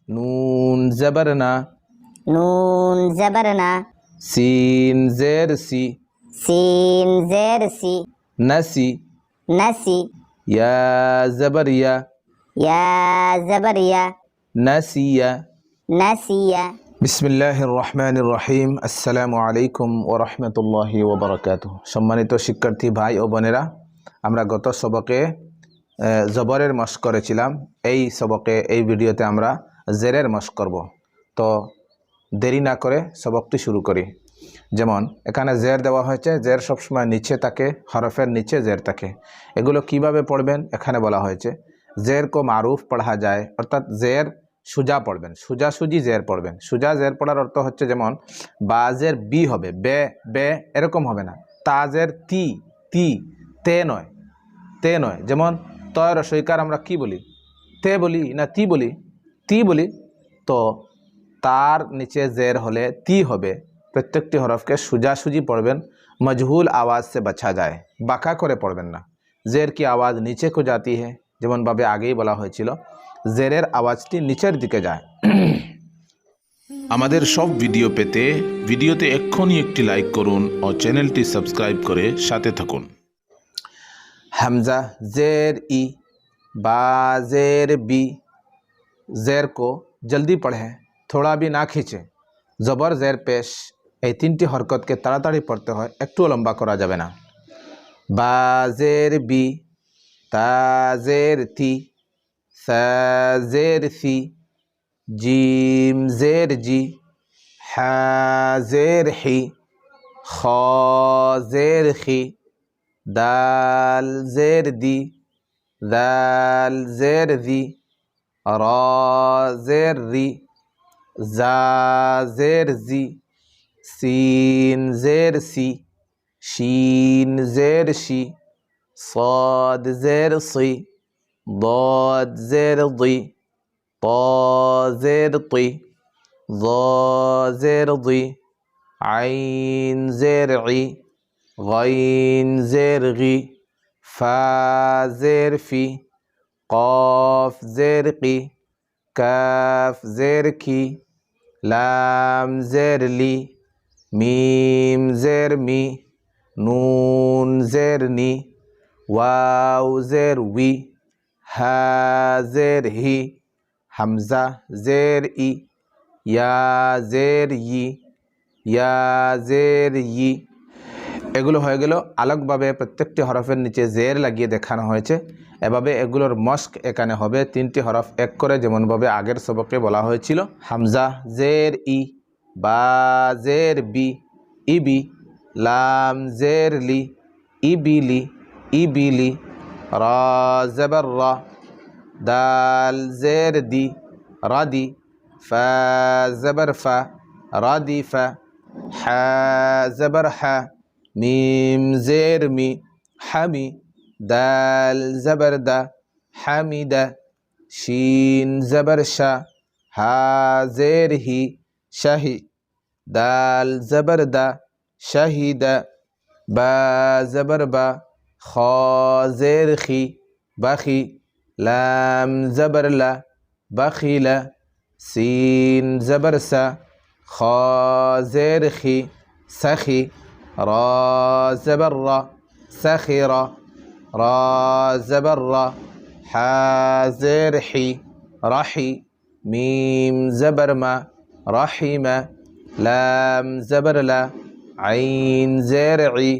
নুন জবর না, नून जबर ना, সিন জের সি, सीन जेर सी, নসি, नसी, ইয়া জবর ইয়া, या जबर या, নসিয়া। नसिया। বিসমিল্লাহির রহমানির রহিম। আসসালামু আলাইকুম ওয়া রাহমাতুল্লাহি ওয়া বারাকাতুহু। সম্মানিত শিক্ষার্থী ভাই ও বোনেরা, আমরা গত সবকে জবরের মশক করেছিলাম। এই সবকে এই ভিডিওতে আমরা জেরের মশক করব। তো দেরি না করে সবকটি শুরু করি। যেমন এখানে জের দেওয়া হয়েছে, জের সবসময় নিচে থাকে, হরফের নিচে জের থাকে। এগুলো কিভাবে পড়বেন এখানে বলা হয়েছে। জের কো মারুফ পড়া যায়, অর্থাৎ জের সুজা পড়বেন, সুজাসুজি জের পড়বেন। সুজা জের পড়ার অর্থ হচ্ছে যেমন বাজের বি হবে, বে বে এরকম হবে না। তাজের তি তি, তে নয়, তে নয়। যেমন তয় রসইকার আমরা কি বলি, তে বলি না তি বলি, তি বলি। তো তার নিচে জের হলে তি হবে। প্রত্যেকটি হরফকে সুজাসুজি পড়বেন, মজহুল আওয়াজ সে বাছা যায়, বাঁকা করে পড়বেন না। জের কি আওয়াজ নিচে কো জাতি है, যেমনভাবে আগেই বলা হয়েছিল, জেরের আওয়াজটি নিচের দিকে যায়। আমাদের সব ভিডিও পেতে ভিডিওতে এক্ষুনি একটি লাইক করুন ও চ্যানেলটি সাবস্ক্রাইব করে সাথে থাকুন। हमजा जेर ई, बा जेर बी। जेर को जल्दी पढ़ें, थोड़ा भी ना खींचें। जबर जेर पेश এই তিনটি হরকতকে তাড়াতাড়ি পড়তে হয়, একটু লম্বা করা যাবে না। বা জের বি, তা জের তি, সা জের সি, জিম জের জি, হা জের হি, খ জের খি, দাল জের দি, দাল জের দি, র জের রি, জা জের জি, সিন জের সি, শিন জের শি, صاد زير صي، ضاد زير ضي، طا زير طي، ظا زير ضي، عين زير عي، غين زير غي، فا زير في، قاف زير قي، كاف زير كي، لام زير لي، ميم زير مي، نون زير ني، واو زير وي، ها زير هي، হামজা জের ই, ইয়া জের ই, ইয়া জের ই। এগুলো হয়ে গেল আলাদাভাবে প্রত্যেকটি হরফের নিচে জের লাগিয়ে দেখানো হয়েছে। এভাবে এগুলোর মস্ক এখানে হবে, তিনটি হরফ এক করে, যেমনভাবে আগের সবকে বলা হয়েছিল। হামজা জের ই, বা জের বি, ইবি, লাম জের লি, ইবিলি, ইবিলি, রা জবর রা, দাল জের দি, রাদি, ফা জবর ফা, রাদি ফা, হা জবর হা, মিম জের মি, হামি, দাল জবর দা, হামিদা, শিন জবর শা, হা জের হি, শাহি, দাল জবর দা, শাহিদা, বা জবর বা, খ জের খি, বাখি, লাম জবর লা, বাখিলা, সিন জবর সা, খ জের খি, সাখি, রা জবর রা, সাখিরা, রা জবর রা, হা জের হি, রাহি, মিম জবর মা, রাহিমা, লাম জবর লা, আইন জের ই,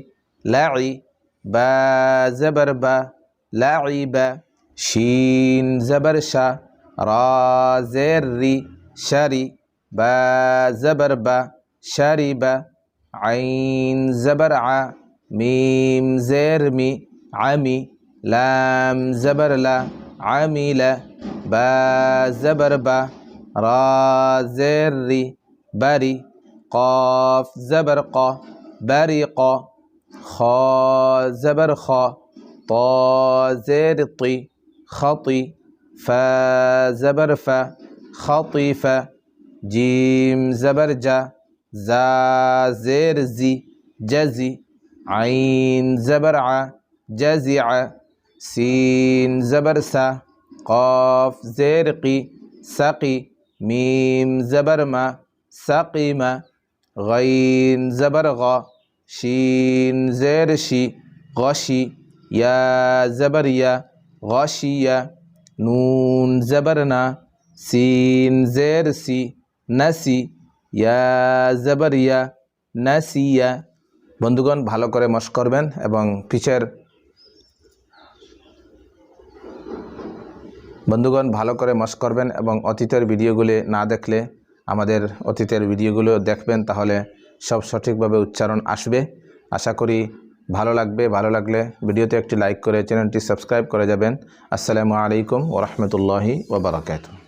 লাঈ, বা জবর বা, লাঈবা, শিন জবর শা, রা জের রি, শারি, বা জবর বা, শারিবা, আইন জবর আ, মিম জের মি, আমি, লাম জবর লা, আমিলা, বা জবর বা, রা জের রি, বারি, قاف زبر قا، برق، خا زبر خا، طا زير طي، خطي، فا زبر فا، خطيف، جيم زبر جا، زا زير زي، جزي، عين زبر ع، جزع، سين زبر سا، قاف زير قي، سقي، মিম জবর মা সাকিমা গাইন জবর গ শিন জের শি গশি ইয়া জবর ইয়া গশিয়া নুন জবর না সিন জের সি নাসি ইয়া জবর ইয়া নাসিয়া। বন্ধুগণ ভালো করে মশ করবেন এবং অতীতের ভিডিওগুলি না দেখলে আমাদের অতীতের ভিডিওগুলো দেখবেন, তাহলে সব সঠিকভাবে উচ্চারণ আসবে। আশা করি ভালো লাগবে। ভালো লাগলে ভিডিওতে একটি লাইক করে চ্যানেলটি সাবস্ক্রাইব করে যাবেন। আসসালামু আলাইকুম ওয়া রাহমাতুল্লাহি ওয়া বারাকাতুহু।